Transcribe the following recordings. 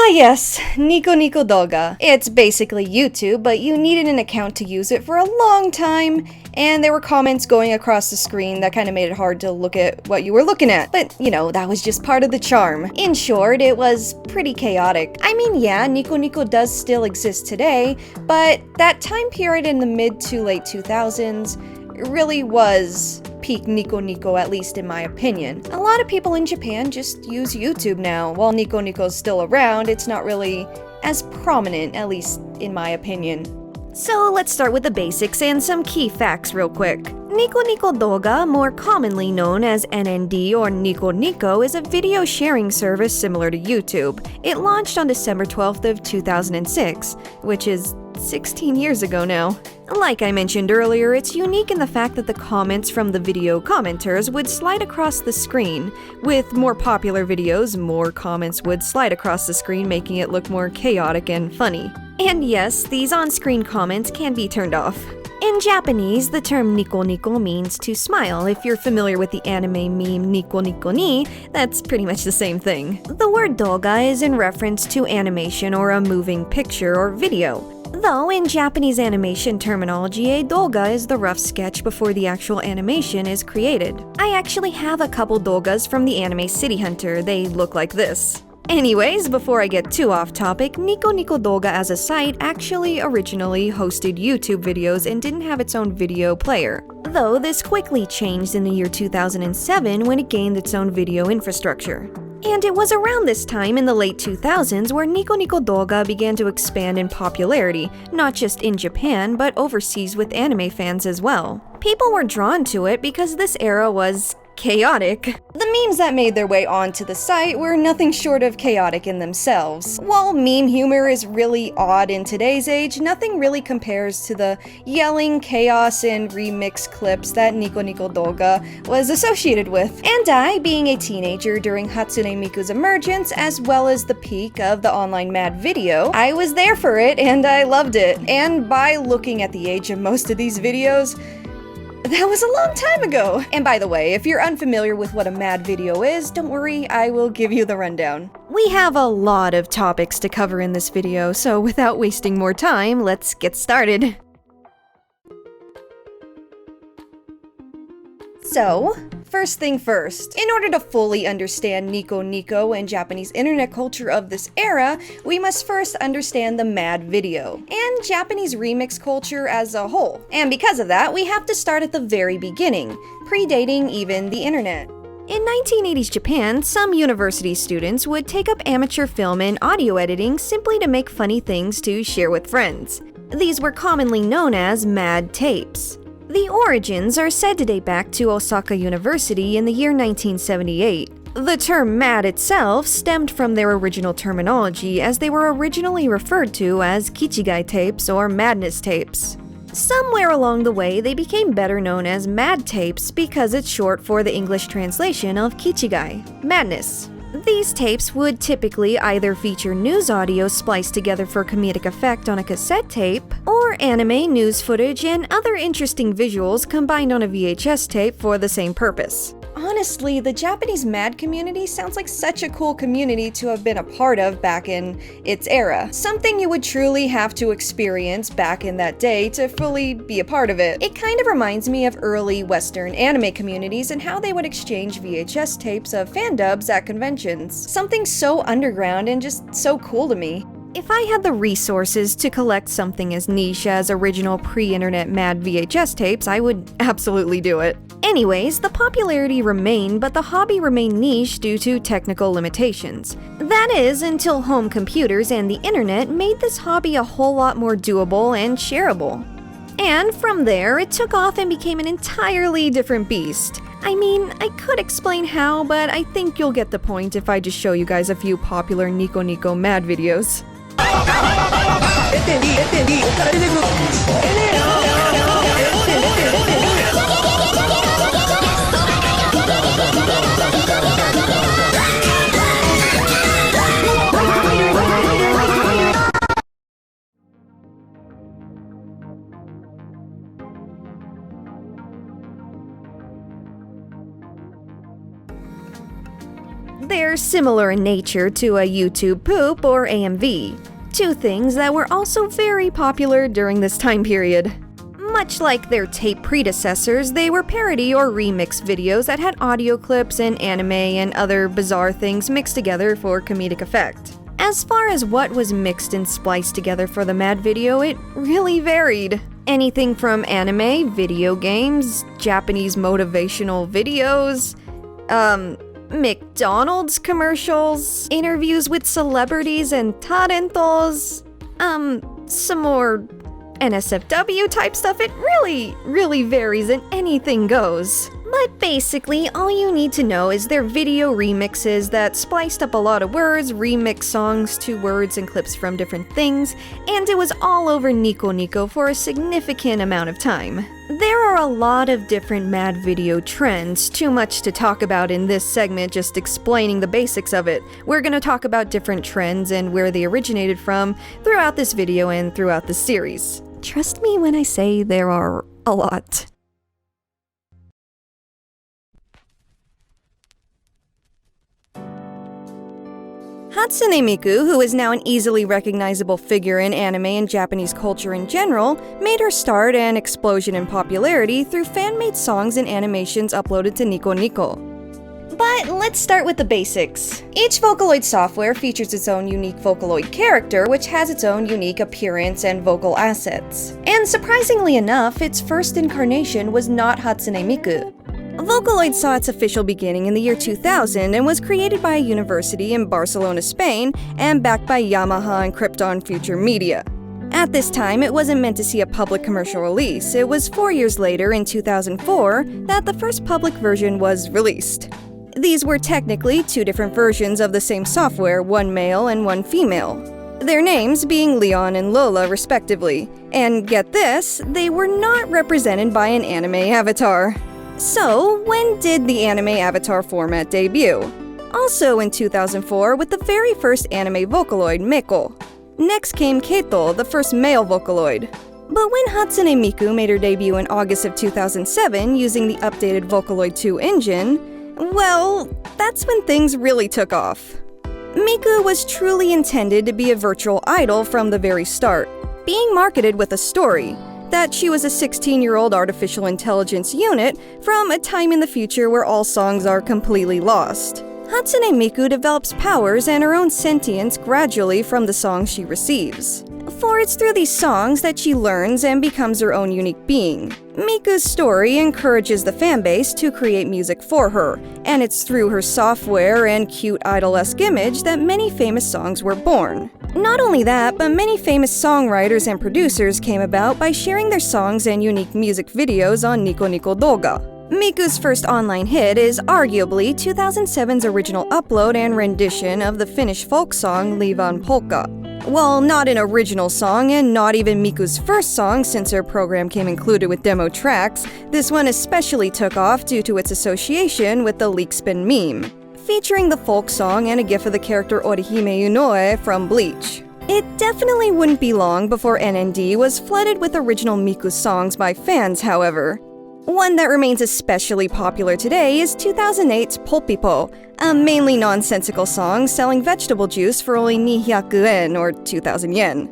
Ah yes, Nico Nico Douga. It's basically YouTube, but you needed an account to use it for a long time, and there were comments going across the screen that kind of made it hard to look at what you were looking at. But, you know, that was just part of the charm. In short, it was pretty chaotic. I mean, yeah, Nico Nico does still exist today, but that time period in the mid to late 2000s really was peak Nico Nico, at least in my opinion. A lot of people in Japan just use YouTube now. While Nico Nico's still around, it's not really as prominent, at least in my opinion. So let's start with the basics and some key facts real quick. Nico Nico Douga, more commonly known as NND or Nico Nico, is a video sharing service similar to YouTube. It launched on December 12th of 2006, which is 16 years ago now. Like I mentioned earlier, it's unique in the fact that the comments from the video commenters would slide across the screen. With more popular videos, more comments would slide across the screen, making it look more chaotic and funny. And yes, these on-screen comments can be turned off. In Japanese, the term Nico Nico means to smile. If you're familiar with the anime meme Nico Nico ni, that's pretty much the same thing. The word douga is in reference to animation or a moving picture or video. Though in Japanese animation terminology, a douga is the rough sketch before the actual animation is created. I actually have a couple dougas from the anime City Hunter. They look like this. Anyways, before I get too off topic, Nico Nico Douga as a site actually originally hosted YouTube videos and didn't have its own video player. Though this quickly changed in the year 2007 when it gained its own video infrastructure. And it was around this time in the late 2000s where Nico Nico Douga began to expand in popularity, not just in Japan, but overseas with anime fans as well. People were drawn to it because this era was chaotic. The memes that made their way onto the site were nothing short of chaotic in themselves. While meme humor is really odd in today's age, nothing really compares to the yelling, chaos, and remix clips that Nico Nico Douga was associated with. And I, being a teenager during Hatsune Miku's emergence, as well as the peak of the online mad video, I was there for it and I loved it. And by looking at the age of most of these videos, that was a long time ago! And by the way, if you're unfamiliar with what a mad video is, don't worry, I will give you the rundown. We have a lot of topics to cover in this video, so without wasting more time, let's get started. So, first thing first, in order to fully understand Nico Nico and Japanese internet culture of this era, we must first understand the mad video, and Japanese remix culture as a whole. And because of that, we have to start at the very beginning, predating even the internet. In 1980s Japan, some university students would take up amateur film and audio editing simply to make funny things to share with friends. These were commonly known as mad tapes. The origins are said to date back to Osaka University in the year 1978. The term mad itself stemmed from their original terminology, as they were originally referred to as kichigai tapes or madness tapes. Somewhere along the way, they became better known as mad tapes because it's short for the English translation of kichigai, madness. These tapes would typically either feature news audio spliced together for comedic effect on a cassette tape, or anime news footage and other interesting visuals combined on a VHS tape for the same purpose. Honestly, the Japanese mad community sounds like such a cool community to have been a part of back in its era. Something you would truly have to experience back in that day to fully be a part of it. It kind of reminds me of early Western anime communities and how they would exchange VHS tapes of fan dubs at conventions. Something so underground and just so cool to me. If I had the resources to collect something as niche as original pre-internet mad VHS tapes, I would absolutely do it. Anyways, the popularity remained, but the hobby remained niche due to technical limitations. That is, until home computers and the internet made this hobby a whole lot more doable and shareable. And from there, it took off and became an entirely different beast. I mean, I could explain how, but I think you'll get the point if I just show you guys a few popular Nico Nico mad videos. They're similar in nature to a YouTube poop or AMV, two things that were also very popular during this time period. Much like their tape predecessors, they were parody or remix videos that had audio clips and anime and other bizarre things mixed together for comedic effect. As far as what was mixed and spliced together for the Mad video, it really varied. Anything from anime, video games, Japanese motivational videos, McDonald's commercials, interviews with celebrities and talentos, some more NSFW type stuff. It really varies and anything goes. But basically, all you need to know is they're video remixes that spliced up a lot of words, remixed songs to words and clips from different things, and it was all over Nico Nico for a significant amount of time. There are a lot of different Mad video trends, too much to talk about in this segment just explaining the basics of it. We're gonna talk about different trends and where they originated from throughout this video and throughout the series. Trust me when I say there are a lot. Hatsune Miku, who is now an easily recognizable figure in anime and Japanese culture in general, made her start and explosion in popularity through fan-made songs and animations uploaded to Nico Nico. But let's start with the basics. Each Vocaloid software features its own unique Vocaloid character, which has its own unique appearance and vocal assets. And surprisingly enough, its first incarnation was not Hatsune Miku. Vocaloid saw its official beginning in the year 2000 and was created by a university in Barcelona, Spain, and backed by Yamaha and Krypton Future Media. At this time, it wasn't meant to see a public commercial release. It was 4 years later, in 2004, that the first public version was released. These were technically two different versions of the same software, one male and one female. Their names being Leon and Lola, respectively. And get this, they were not represented by an anime avatar. So, when did the anime avatar format debut? Also in 2004 with the very first anime Vocaloid, Meiko. Next came Keito, the first male Vocaloid. But when Hatsune Miku made her debut in August of 2007 using the updated Vocaloid 2 engine, well, that's when things really took off. Miku was truly intended to be a virtual idol from the very start, being marketed with a story, that she was a 16-year-old artificial intelligence unit from a time in the future where all songs are completely lost. Hatsune Miku develops powers and her own sentience gradually from the songs she receives. For it's through these songs that she learns and becomes her own unique being. Miku's story encourages the fanbase to create music for her, and it's through her software and cute idol-esque image that many famous songs were born. Not only that, but many famous songwriters and producers came about by sharing their songs and unique music videos on Nico Nico Douga. Miku's first online hit is arguably 2007's original upload and rendition of the Finnish folk song Livan Polka. While not an original song and not even Miku's first song since her program came included with demo tracks, this one especially took off due to its association with the leak spin meme, featuring the folk song and a gif of the character Orihime Unoue from Bleach. It definitely wouldn't be long before NND was flooded with original Miku songs by fans, however. One that remains especially popular today is 2008's Polpipo, a mainly nonsensical song selling vegetable juice for only 200 yen or 2,000 yen.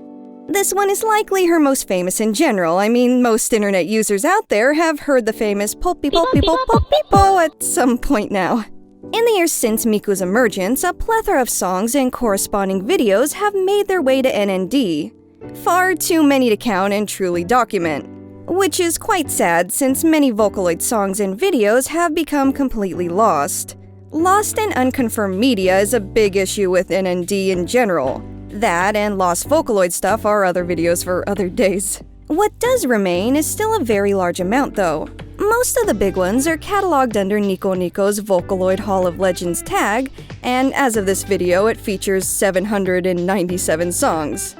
This one is likely her most famous in general. I mean, most internet users out there have heard the famous Polpipo Polpipo at some point now. In the years since Miku's emergence, a plethora of songs and corresponding videos have made their way to NND. Far too many to count and truly document. Which is quite sad since many Vocaloid songs and videos have become completely lost. Lost and unconfirmed media is a big issue with NND in general. That and lost Vocaloid stuff are other videos for other days. What does remain is still a very large amount though. Most of the big ones are cataloged under Nico Nico's Vocaloid Hall of Legends tag, and as of this video it features 797 songs.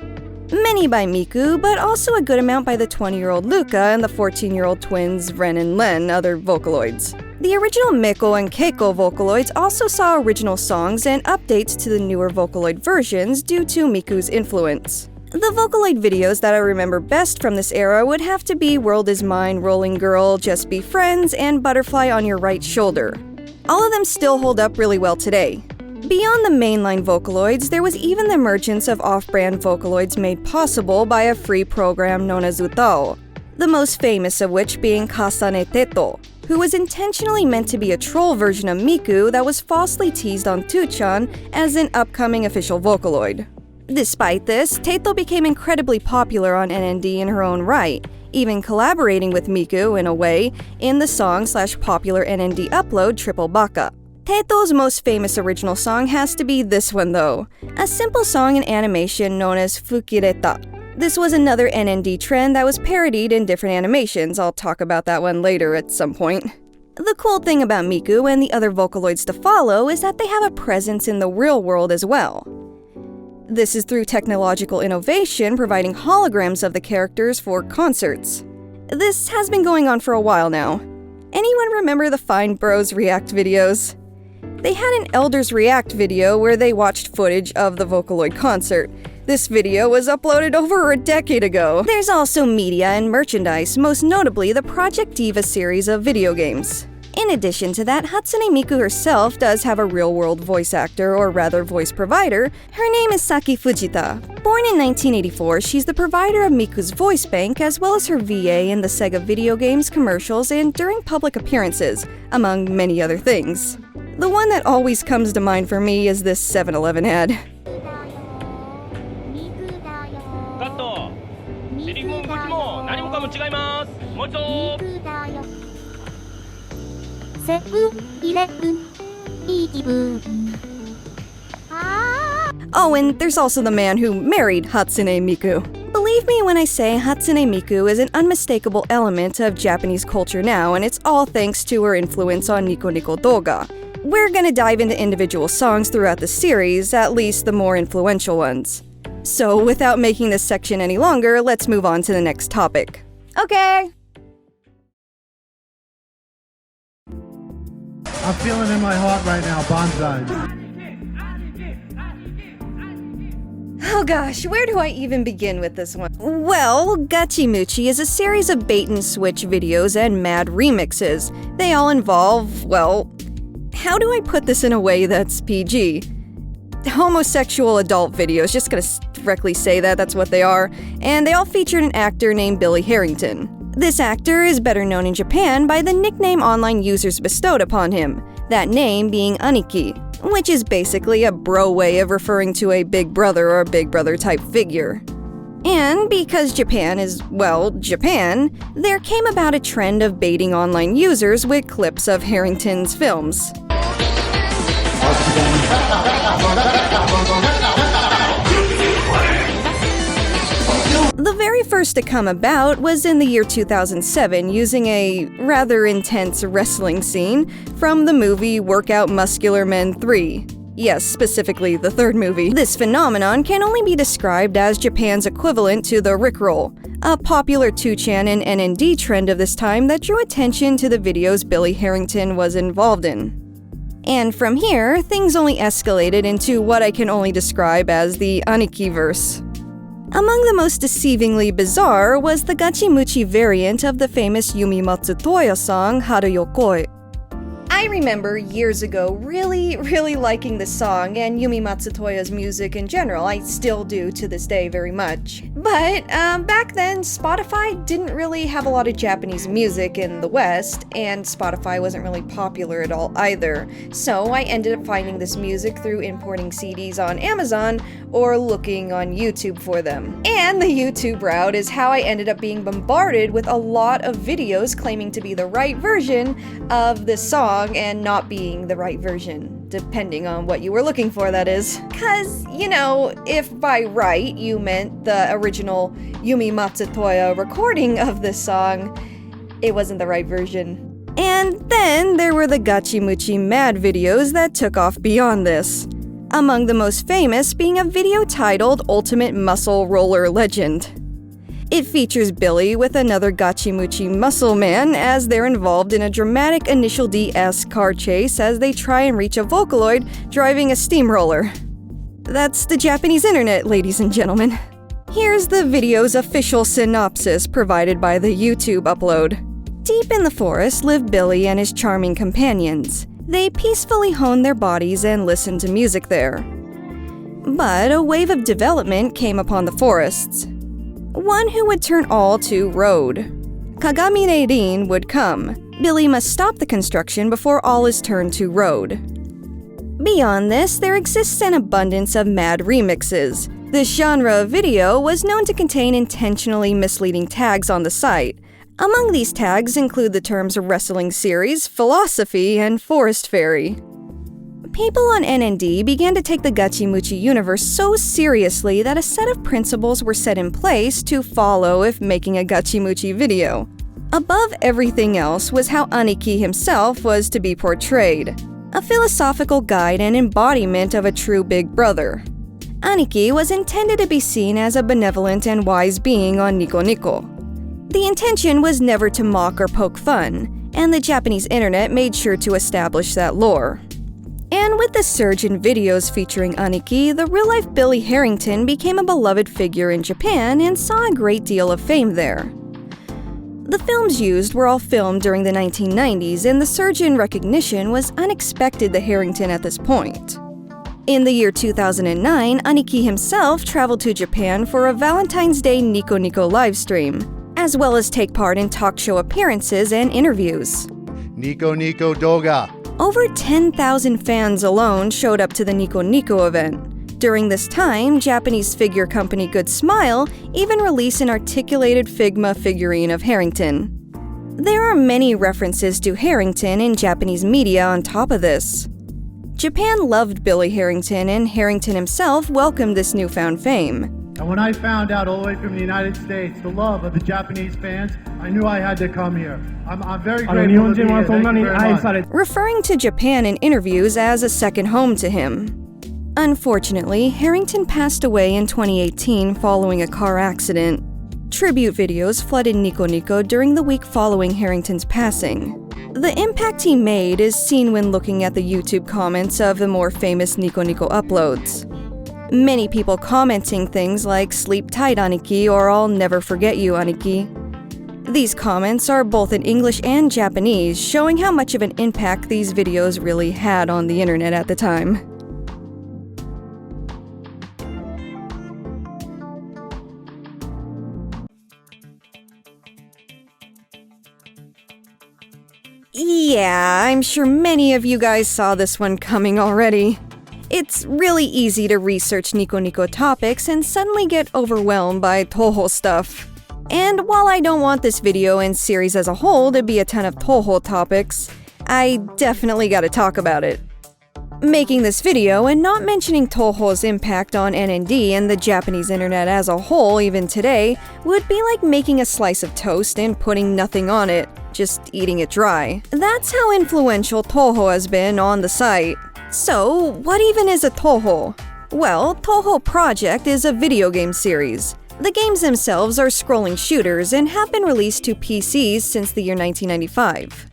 Many by Miku, but also a good amount by the 20-year-old Luca and the 14-year-old twins Ren and Len, other Vocaloids. The original Meiko and Keiko Vocaloids also saw original songs and updates to the newer Vocaloid versions due to Miku's influence. The Vocaloid videos that I remember best from this era would have to be World Is Mine, Rolling Girl, Just Be Friends, and Butterfly on Your Right Shoulder. All of them still hold up really well today. Beyond the mainline Vocaloids, there was even the emergence of off-brand Vocaloids made possible by a free program known as Touhou, the most famous of which being Kasane Teto, who was intentionally meant to be a troll version of Miku that was falsely teased on 2chan as an upcoming official Vocaloid. Despite this, Teto became incredibly popular on NND in her own right, even collaborating with Miku, in a way, in the song/popular NND upload Triple Baka. Teto's most famous original song has to be this one though, a simple song in animation known as Fukireta. This was another NND trend that was parodied in different animations. I'll talk about that one later at some point. The cool thing about Miku and the other Vocaloids to follow is that they have a presence in the real world as well. This is through technological innovation providing holograms of the characters for concerts. This has been going on for a while now. Anyone remember the Fine Bros React videos? They had an Elders React video where they watched footage of the Vocaloid concert. This video was uploaded over a decade ago. There's also media and merchandise, most notably the Project Diva series of video games. In addition to that, Hatsune Miku herself does have a real-world voice actor, or rather voice provider. Her name is Saki Fujita. Born in 1984, she's the provider of Miku's voice bank as well as her VA in the Sega video games, commercials, and during public appearances, among many other things. The one that always comes to mind for me is this 7-Eleven ad. Oh, and there's also the man who married Hatsune Miku. Believe me when I say Hatsune Miku is an unmistakable element of Japanese culture now, and it's all thanks to her influence on Nico Nico Douga. We're gonna dive into individual songs throughout the series, at least the more influential ones. So without making this section any longer, let's move on to the next topic. Okay! I'm feeling in my heart right now, bonsai. Oh gosh, where do I even begin with this one? Well, Gachimuchi is a series of bait-and-switch videos and mad remixes. They all involve, well, how do I put this in a way that's PG? Homosexual adult videos, just gonna directly say that, that's what they are. And they all featured an actor named Billy Harrington. This actor is better known in Japan by the nickname online users bestowed upon him, that name being Aniki, which is basically a bro way of referring to a big brother or big brother type figure. And because Japan is, well, Japan, there came about a trend of baiting online users with clips of Harrington's films. The very first to come about was in the year 2007 using a rather intense wrestling scene from the movie Workout Muscular Men 3. Yes, specifically the third movie. This phenomenon can only be described as Japan's equivalent to the Rickroll, a popular 2chan and NND trend of this time that drew attention to the videos Billy Harrington was involved in. And from here, things only escalated into what I can only describe as the Aniki-verse. Among the most deceivingly bizarre was the Gachimuchi variant of the famous Yumi Matsuoka song Haru Yokoi. I remember years ago really liking this song and Yumi Matsuoka's music in general. I still do to this day very much. But back then, Spotify didn't really have a lot of Japanese music in the West, and Spotify wasn't really popular at all either. So I ended up finding this music through importing CDs on Amazon or looking on YouTube for them. And the YouTube route is how I ended up being bombarded with a lot of videos claiming to be the right version of this song and not being the right version, depending on what you were looking for, that is. Cause, you know, if by right you meant the original Yumi Matsuoka recording of this song, it wasn't the right version. And then there were the Gachimuchi Mad videos that took off beyond this. Among the most famous being a video titled Ultimate Muscle Roller Legend. It features Billy with another Gachimuchi muscle man as they're involved in a dramatic Initial D-esque car chase as they try and reach a Vocaloid driving a steamroller. That's the Japanese internet, ladies and gentlemen. Here's the video's official synopsis provided by the YouTube upload. Deep in the forest live Billy and his charming companions. They peacefully honed their bodies and listened to music there. But a wave of development came upon the forests. One who would turn all to road. Kagami Rin would come. Billy must stop the construction before all is turned to road. Beyond this, there exists an abundance of mad remixes. This genre of video was known to contain intentionally misleading tags on the site. Among these tags include the terms wrestling series, philosophy, and forest fairy. People on NND began to take the Gachimuchi universe so seriously that a set of principles were set in place to follow if making a Gachimuchi video. Above everything else was how Aniki himself was to be portrayed. A philosophical guide and embodiment of a true big brother. Aniki was intended to be seen as a benevolent and wise being on Nico Nico. The intention was never to mock or poke fun, and the Japanese internet made sure to establish that lore. And with the surge in videos featuring Aniki, the real-life Billy Harrington became a beloved figure in Japan and saw a great deal of fame there. The films used were all filmed during the 1990s, and the surge in recognition was unexpected to Harrington at this point. In the year 2009, Aniki himself traveled to Japan for a Valentine's Day Nico Nico livestream, as well as take part in talk show appearances and interviews. Nico Nico Douga. Over 10,000 fans alone showed up to the Nico Nico event. During this time, Japanese figure company Good Smile even released an articulated Figma figurine of Harrington. There are many references to Harrington in Japanese media on top of this. Japan loved Billy Harrington, and Harrington himself welcomed this newfound fame. And when I found out all the way from the United States the love of the Japanese fans, I knew I had to come here. I'm very grateful to be here. Thank you very much. Referring to Japan in interviews as a second home to him. Unfortunately, Harrington passed away in 2018 following a car accident. Tribute videos flooded Nico Nico during the week following Harrington's passing. The impact he made is seen when looking at the YouTube comments of the more famous Nico Nico uploads. Many people commenting things like "Sleep tight, Aniki," or "I'll never forget you, Aniki." These comments are both in English and Japanese, showing how much of an impact these videos really had on the internet at the time. Yeah, I'm sure many of you guys saw this one coming already. It's really easy to research Nico Nico topics and suddenly get overwhelmed by Touhou stuff. And while I don't want this video and series as a whole to be a ton of Touhou topics, I definitely gotta talk about it. Making this video and not mentioning Touhou's impact on NND and the Japanese internet as a whole even today would be like making a slice of toast and putting nothing on it, just eating it dry. That's how influential Touhou has been on the site. So, what even is a Touhou? Well, Touhou Project is a video game series. The games themselves are scrolling shooters and have been released to PCs since the year 1995.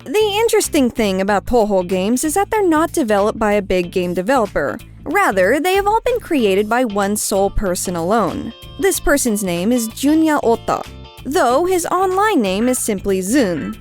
The interesting thing about Touhou games is that they're not developed by a big game developer. Rather, they have all been created by one sole person alone. This person's name is Junya Ota, though his online name is simply Zun.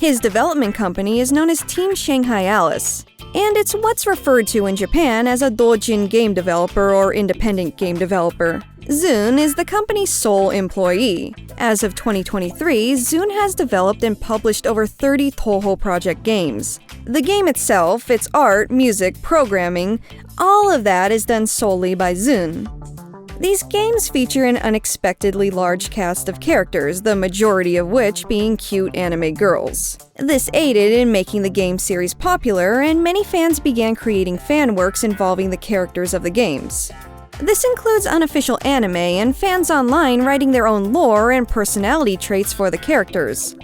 His development company is known as Team Shanghai Alice, and it's what's referred to in Japan as a doujin game developer or independent game developer. Zun is the company's sole employee. As of 2023, Zun has developed and published over 30 Touhou Project games. The game itself, its art, music, programming, all of that is done solely by Zun. These games feature an unexpectedly large cast of characters, the majority of which being cute anime girls. This aided in making the game series popular, and many fans began creating fan works involving the characters of the games. This includes unofficial anime and fans online writing their own lore and personality traits for the characters.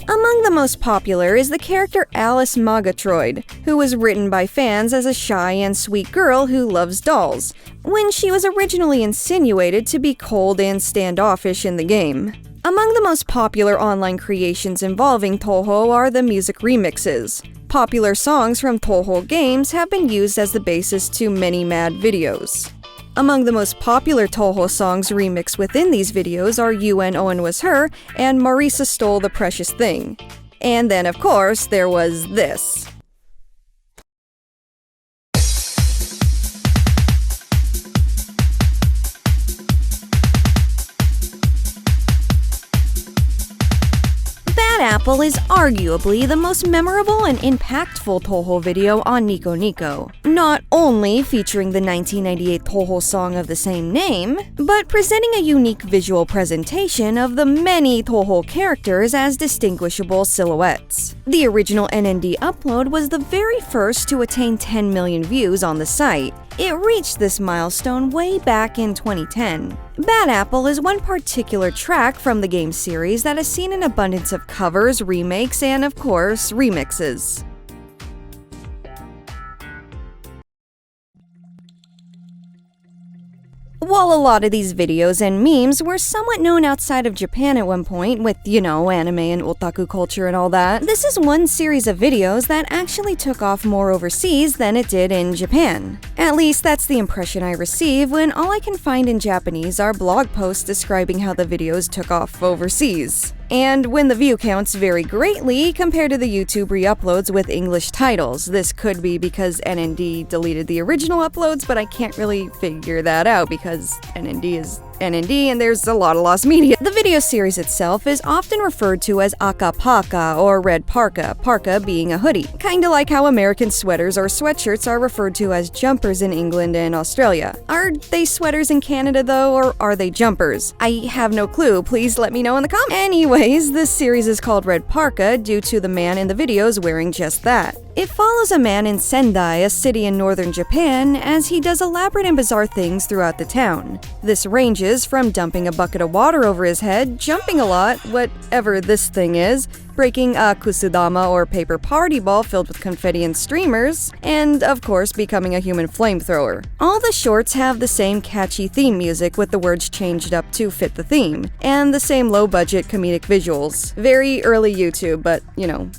Among the most popular is the character Alice Magatroid, who was written by fans as a shy and sweet girl who loves dolls, when she was originally insinuated to be cold and standoffish in the game. Among the most popular online creations involving Touhou are the music remixes. Popular songs from Touhou games have been used as the basis to many mad videos. Among the most popular Touhou songs remixed within these videos are You and Owen Was Her and Marisa Stole the Precious Thing. And then, of course, there was this. Bad Apple is arguably the most memorable and impactful Touhou video on Nico Nico, not only featuring the 1998 Touhou song of the same name, but presenting a unique visual presentation of the many Touhou characters as distinguishable silhouettes. The original NND upload was the very first to attain 10 million views on the site. It reached this milestone way back in 2010. Bad Apple is one particular track from the game series that has seen an abundance of covers, remakes, and of course, remixes. While a lot of these videos and memes were somewhat known outside of Japan at one point, with, anime and otaku culture and all that, this is one series of videos that actually took off more overseas than it did in Japan. At least that's the impression I receive when all I can find in Japanese are blog posts describing how the videos took off overseas. And when the view counts vary greatly compared to the YouTube re-uploads with English titles. This could be because NND deleted the original uploads, but I can't really figure that out because NND is NND and there's a lot of lost media. The video series itself is often referred to as Aka Parka or Red Parka, parka being a hoodie. Kinda like how American sweaters or sweatshirts are referred to as jumpers in England and Australia. Are they sweaters in Canada though, or are they jumpers? I have no clue, please let me know in the comments. Anyways, this series is called Red Parka due to the man in the videos wearing just that. It follows a man in Sendai, a city in northern Japan, as he does elaborate and bizarre things throughout the town. This ranges from dumping a bucket of water over his head, jumping a lot, whatever this thing is, breaking a kusudama or paper party ball filled with confetti and streamers, and of course becoming a human flamethrower. All the shorts have the same catchy theme music with the words changed up to fit the theme, and the same low-budget comedic visuals. Very early YouTube, but,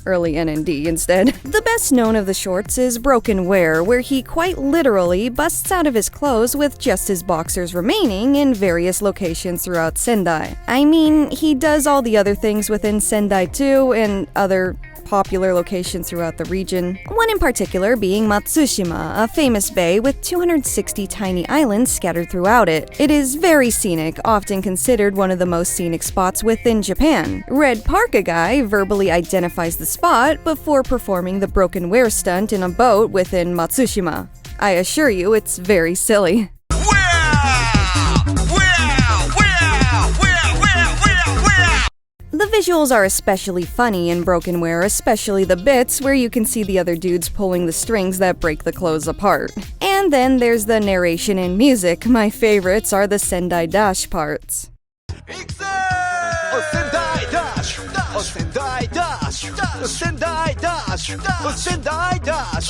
early NND instead. The best known of the shorts is Broken Wear, where he quite literally busts out of his clothes with just his boxers remaining in various locations throughout Sendai. I mean, he does all the other things within Sendai too, and other popular locations throughout the region. One in particular being Matsushima, a famous bay with 260 tiny islands scattered throughout it. It is very scenic, often considered one of the most scenic spots within Japan. Red Parka Guy verbally identifies the spot before performing the broken wear stunt in a boat within Matsushima. I assure you, it's very silly. The visuals are especially funny in Broken Wear, especially the bits where you can see the other dudes pulling the strings that break the clothes apart. And then there's the narration and music. My favorites are the Sendai Dash parts. Sendai Dash! Sendai Dash! Sendai Dash! Sendai Dash!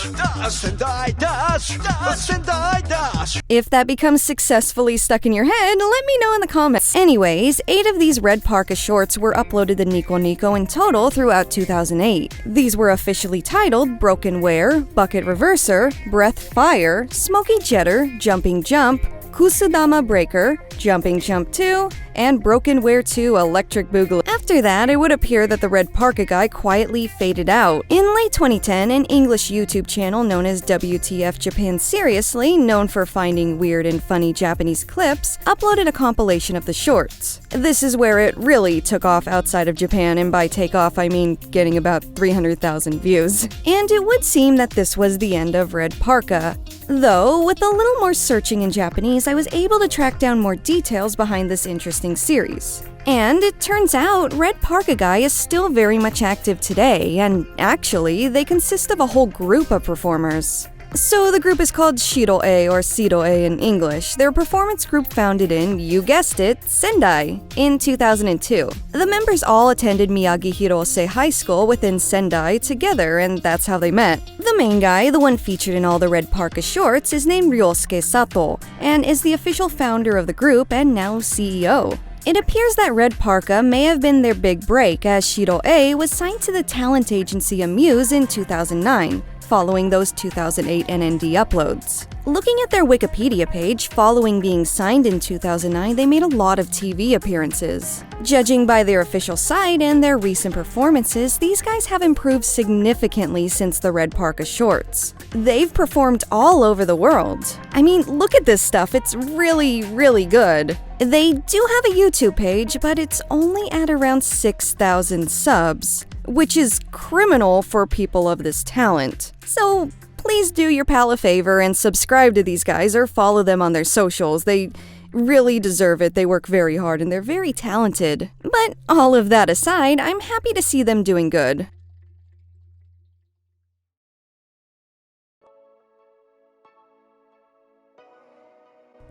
Sendai Dash! Sendai Dash! If that becomes successfully stuck in your head, let me know in the comments. Anyways, 8 of these Red Parka shorts were uploaded to Nico Nico in total throughout 2008. These were officially titled Broken Wear, Bucket Reverser, Breath Fire, Smoky Jetter, Jumping Jump, Kusudama Breaker, Jumping Jump 2, and Broken Wear 2 Electric Boogaloo. After that, it would appear that the Red Parka Guy quietly faded out. In late 2010, an English YouTube channel known as WTF Japan Seriously, known for finding weird and funny Japanese clips, uploaded a compilation of the shorts. This is where it really took off outside of Japan, and by take off I mean getting about 300,000 views. And it would seem that this was the end of Red Parka. Though, with a little more searching in Japanese, I was able to track down more details behind this interesting series. And it turns out Red Parka Guy is still very much active today, and actually, they consist of a whole group of performers. So the group is called Shido-e or Sido-e in English. They're a performance group founded in, you guessed it, Sendai, in 2002. The members all attended Miyagi Hirose High School within Sendai together, and that's how they met. The main guy, the one featured in all the Red Parka shorts, is named Ryosuke Sato, and is the official founder of the group and now CEO. It appears that Red Parka may have been their big break, as Shido-e was signed to the talent agency Amuse in 2009. following those 2008 NND uploads. Looking at their Wikipedia page, following being signed in 2009, they made a lot of TV appearances. Judging by their official site and their recent performances, these guys have improved significantly since the Red Parka shorts. They've performed all over the world. I mean, look at this stuff, it's really, really good. They do have a YouTube page, but it's only at around 6,000 subs, which is criminal for people of this talent. So please do your pal a favor and subscribe to these guys or follow them on their socials. They really deserve it. They work very hard and they're very talented. But all of that aside, I'm happy to see them doing good.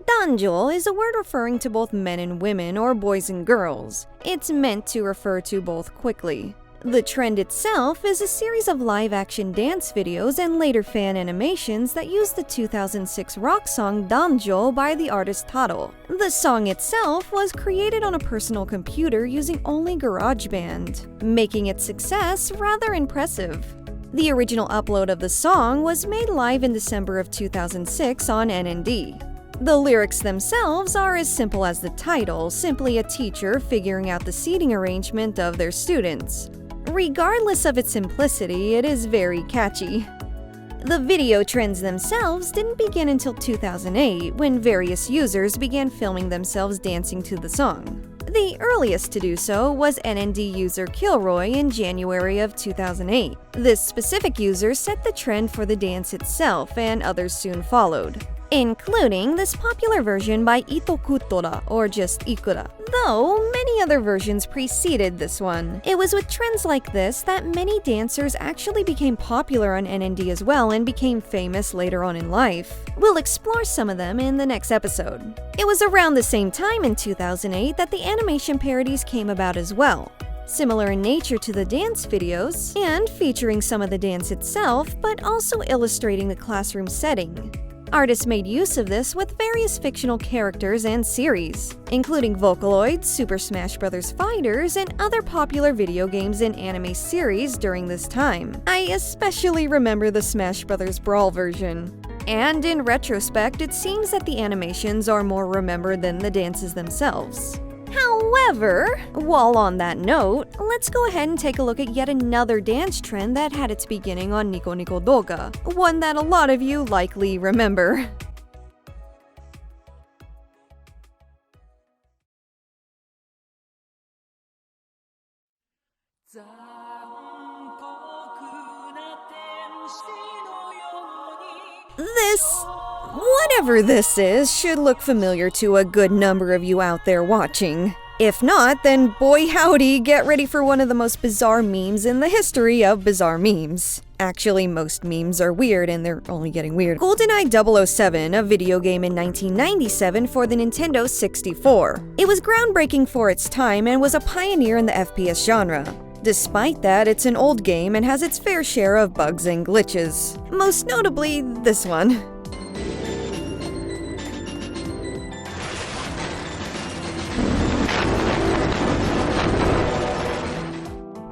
Danjo is a word referring to both men and women or boys and girls. It's meant to refer to both quickly. The trend itself is a series of live-action dance videos and later fan animations that use the 2006 rock song Danjo by the artist Touhou. The song itself was created on a personal computer using only GarageBand, making its success rather impressive. The original upload of the song was made live in December of 2006 on NND. The lyrics themselves are as simple as the title, simply a teacher figuring out the seating arrangement of their students. Regardless of its simplicity, it is very catchy. The video trends themselves didn't begin until 2008, when various users began filming themselves dancing to the song. The earliest to do so was NND user Kilroy in January of 2008. This specific user set the trend for the dance itself, and others soon followed, including this popular version by Itokutora, or just Ikura, though many other versions preceded this one. It was with trends like this that many dancers actually became popular on NND as well and became famous later on in life. We'll explore some of them in the next episode. It was around the same time in 2008 that the animation parodies came about as well. Similar in nature to the dance videos, and featuring some of the dance itself, but also illustrating the classroom setting. Artists made use of this with various fictional characters and series, including Vocaloid, Super Smash Bros. Fighters, and other popular video games and anime series during this time. I especially remember the Smash Bros. Brawl version. And in retrospect, it seems that the animations are more remembered than the dances themselves. However, while on that note, let's go ahead and take a look at yet another dance trend that had its beginning on Nico Nico Douga, one that a lot of you likely remember. Whatever this is, should look familiar to a good number of you out there watching. If not, then boy howdy, get ready for one of the most bizarre memes in the history of bizarre memes. Actually, most memes are weird and they're only getting weird. GoldenEye 007, a video game in 1997 for the Nintendo 64. It was groundbreaking for its time and was a pioneer in the FPS genre. Despite that, it's an old game and has its fair share of bugs and glitches. Most notably, this one.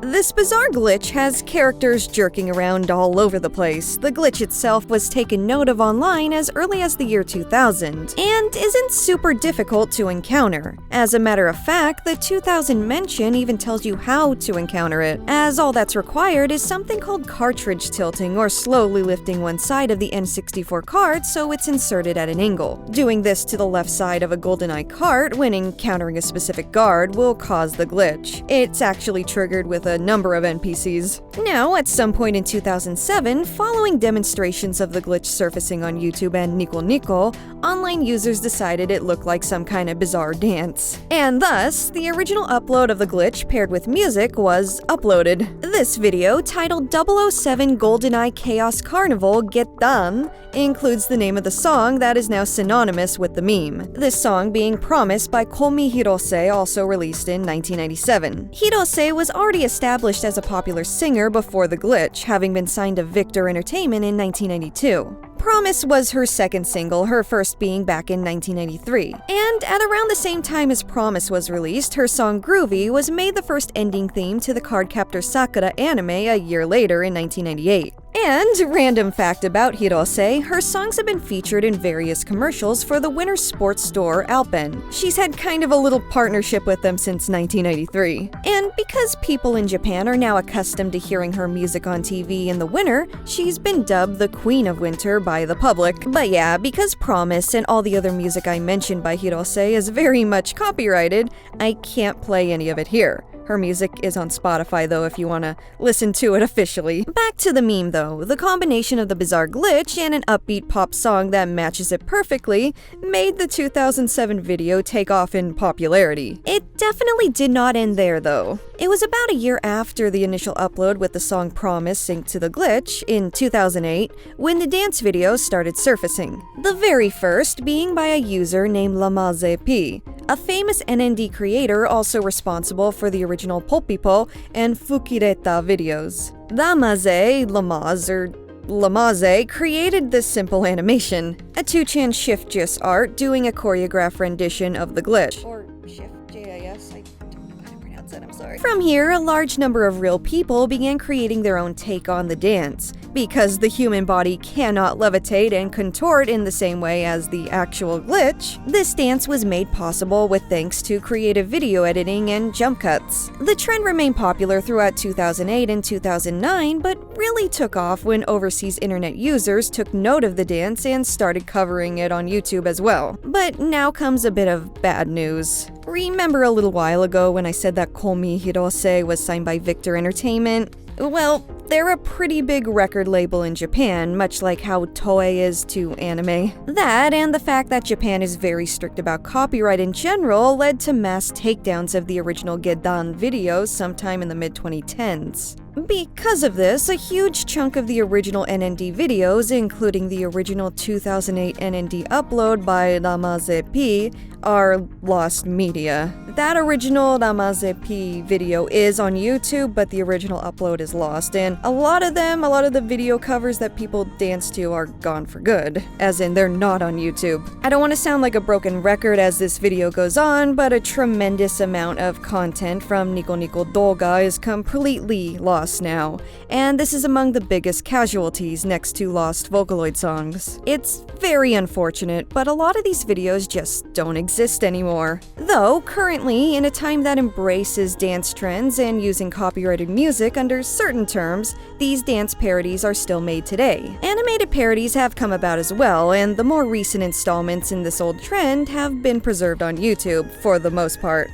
This bizarre glitch has characters jerking around all over the place. The glitch itself was taken note of online as early as the year 2000, and isn't super difficult to encounter. As a matter of fact, the 2000 mention even tells you how to encounter it, as all that's required is something called cartridge tilting, or slowly lifting one side of the N64 cart so it's inserted at an angle. Doing this to the left side of a GoldenEye cart when encountering a specific guard will cause the glitch. It's actually triggered with a number of NPCs. Now, at some point in 2007, following demonstrations of the glitch surfacing on YouTube and Nico Nico, online users decided it looked like some kind of bizarre dance. And thus, the original upload of the glitch paired with music was uploaded. This video, titled 007 GoldenEye Chaos Carnival Geddan, includes the name of the song that is now synonymous with the meme. This song being Promise by Komi Hirose, also released in 1997. Hirose was already established as a popular singer before the glitch, having been signed to Victor Entertainment in 1992. Promise was her second single, her first being back in 1993. And at around the same time as Promise was released, her song Groovy was made the first ending theme to the Cardcaptor Sakura anime a year later in 1998. And random fact about Hirose, her songs have been featured in various commercials for the winter sports store Alpen. She's had kind of a little partnership with them since 1993. And because people in Japan are now accustomed to hearing her music on TV in the winter, she's been dubbed the Queen of Winter by the public. But yeah, because Promise and all the other music I mentioned by Hirose is very much copyrighted, I can't play any of it here. Her music is on Spotify though if you want to listen to it officially. Back to the meme though, the combination of the bizarre glitch and an upbeat pop song that matches it perfectly made the 2007 video take off in popularity. It definitely did not end there though. It was about a year after the initial upload with the song Promise synced to the glitch, in 2008, when the dance videos started surfacing. The very first being by a user named Lamaze-P, a famous NND creator also responsible for the original Polpipo and Fukireta videos. Lamaze created this simple animation, a 2chan shift JIS art doing a choreographed rendition of the glitch. Or shift JIS, I don't know how to pronounce that, I'm sorry. From here, a large number of real people began creating their own take on the dance. Because the human body cannot levitate and contort in the same way as the actual glitch, this dance was made possible with thanks to creative video editing and jump cuts. The trend remained popular throughout 2008 and 2009, but really took off when overseas internet users took note of the dance and started covering it on YouTube as well. But now comes a bit of bad news. Remember a little while ago when I said that Komi Hirose was signed by Victor Entertainment? Well, they're a pretty big record label in Japan, much like how Toei is to anime. That, and the fact that Japan is very strict about copyright in general, led to mass takedowns of the original Geddan videos sometime in the mid-2010s. Because of this, a huge chunk of the original NND videos, including the original 2008 NND upload by Lamaze-P, are lost media. That original Lamaze-P video is on YouTube, but the original upload is lost, and a lot of the video covers that people dance to are gone for good, as in they're not on YouTube. I don't want to sound like a broken record as this video goes on, but a tremendous amount of content from Nico Nico Douga is completely lost now, and this is among the biggest casualties next to lost Vocaloid songs. It's very unfortunate, but a lot of these videos just don't exist anymore. Though, currently, in a time that embraces dance trends and using copyrighted music under certain terms, these dance parodies are still made today. Animated parodies have come about as well, and the more recent installments in this old trend have been preserved on YouTube, for the most part.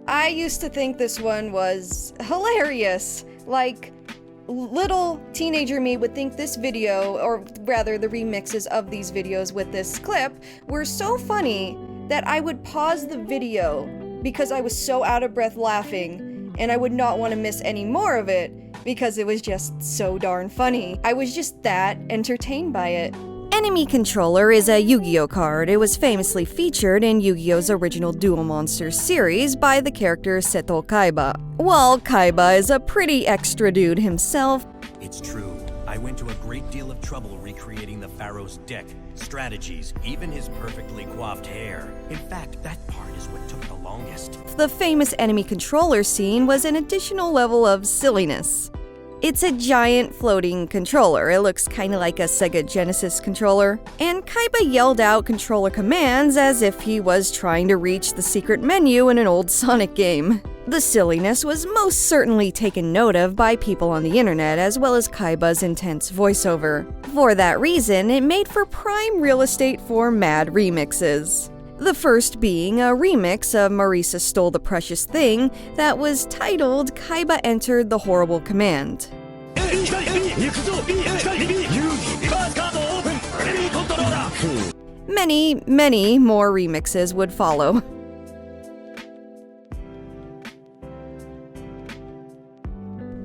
I used to think this one was hilarious. Like, little teenager me would think this video, or rather the remixes of these videos with this clip, were so funny that I would pause the video because I was so out of breath laughing, and I would not want to miss any more of it because it was just so darn funny. I was just that entertained by it. Enemy Controller is a YuGiOh card. It was famously featured in YuGiOh's original Duel Monsters series by the character Seto Kaiba. While Kaiba is a pretty extra dude himself, it's true. I went to a great deal of trouble recreating the Pharaoh's deck, strategies, even his perfectly coiffed hair. In fact, that part is what took the longest. The famous Enemy Controller scene was an additional level of silliness. It's a giant floating controller. It looks kinda like a Sega Genesis controller. And Kaiba yelled out controller commands as if he was trying to reach the secret menu in an old Sonic game. The silliness was most certainly taken note of by people on the internet, as well as Kaiba's intense voiceover. For that reason, it made for prime real estate for mad remixes. The first being a remix of Marisa Stole the Precious Thing that was titled Kaiba Entered the Horrible Command. Many more remixes would follow.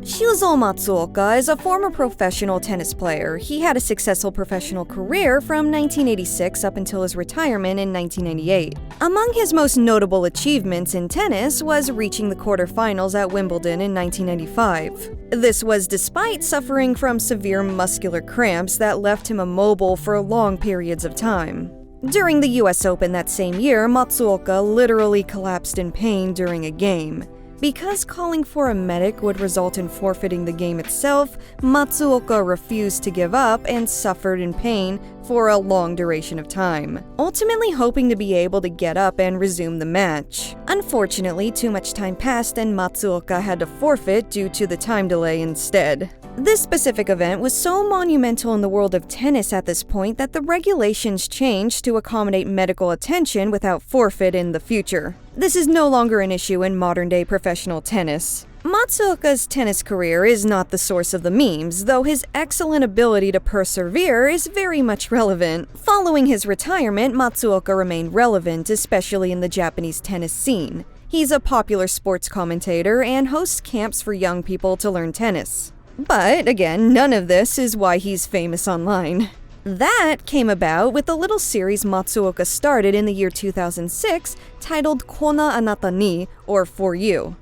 Shuzo Matsuoka is a former professional tennis player. He had a successful professional career from 1986 up until his retirement in 1998. Among his most notable achievements in tennis was reaching the quarterfinals at Wimbledon in 1995. This was despite suffering from severe muscular cramps that left him immobile for long periods of time. During the US Open that same year, Matsuoka literally collapsed in pain during a game. Because calling for a medic would result in forfeiting the game itself, Matsuoka refused to give up and suffered in pain for a long duration of time, ultimately hoping to be able to get up and resume the match. Unfortunately, too much time passed and Matsuoka had to forfeit due to the time delay instead. This specific event was so monumental in the world of tennis at this point that the regulations changed to accommodate medical attention without forfeit in the future. This is no longer an issue in modern-day professional tennis. Matsuoka's tennis career is not the source of the memes, though his excellent ability to persevere is very much relevant. Following his retirement, Matsuoka remained relevant, especially in the Japanese tennis scene. He's a popular sports commentator and hosts camps for young people to learn tennis. But, again, none of this is why he's famous online. That came about with the little series Matsuoka started in the year 2006 titled Kona Anata ni, or For You.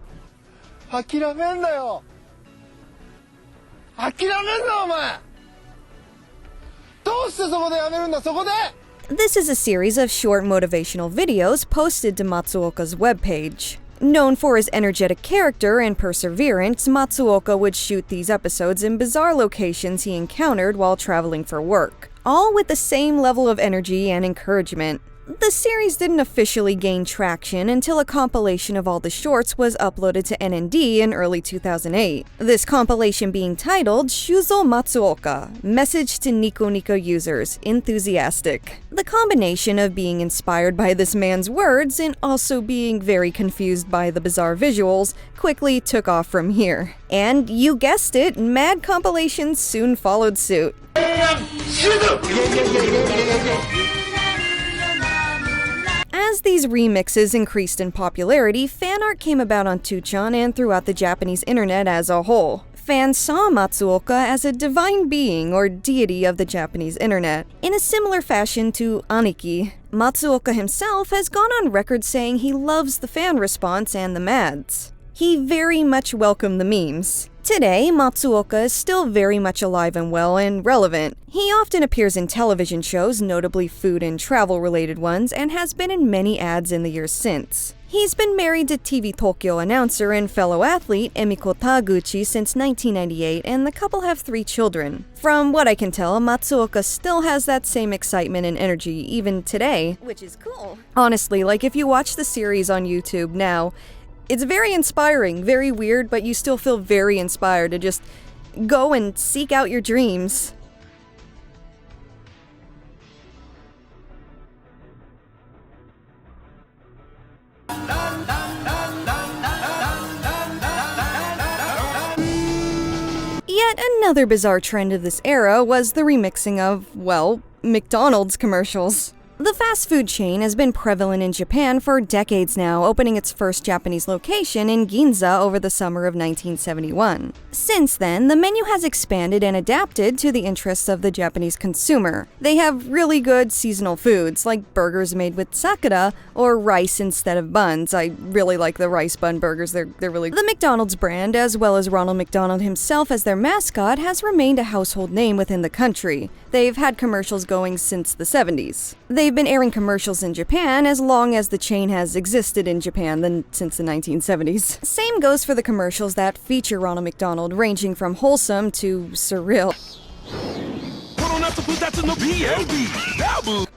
This is a series of short motivational videos posted to Matsuoka's webpage. Known for his energetic character and perseverance, Matsuoka would shoot these episodes in bizarre locations he encountered while traveling for work, all with the same level of energy and encouragement. The series didn't officially gain traction until a compilation of all the shorts was uploaded to NND in early 2008. This compilation being titled Shuzo Matsuoka, Message to Nico Nico Users, Enthusiastic. The combination of being inspired by this man's words and also being very confused by the bizarre visuals quickly took off from here. And you guessed it, mad compilations soon followed suit. As these remixes increased in popularity, fan art came about on 2chan and throughout the Japanese internet as a whole. Fans saw Matsuoka as a divine being or deity of the Japanese internet. In a similar fashion to Aniki, Matsuoka himself has gone on record saying he loves the fan response and the mads. He very much welcomed the memes. Today, Matsuoka is still very much alive and well and relevant. He often appears in television shows, notably food and travel-related ones, and has been in many ads in the years since. He's been married to TV Tokyo announcer and fellow athlete Emiko Taguchi since 1998, and the couple have 3 children. From what I can tell, Matsuoka still has that same excitement and energy even today, which is cool. Honestly, like if you watch the series on YouTube now, it's very inspiring, very weird, but you still feel very inspired to just go and seek out your dreams. Yet another bizarre trend of this era was the remixing of, well, McDonald's commercials. The fast food chain has been prevalent in Japan for decades now, opening its first Japanese location in Ginza over the summer of 1971. Since then, the menu has expanded and adapted to the interests of the Japanese consumer. They have really good seasonal foods, like burgers made with Sakura or rice instead of buns. I really like the rice bun burgers, they're really good. The McDonald's brand, as well as Ronald McDonald himself as their mascot, has remained a household name within the country. They've had commercials going since the 70s. They've been airing commercials in Japan as long as the chain has existed in Japan since the 1970s. Same goes for the commercials that feature Ronald McDonald, ranging from wholesome to surreal.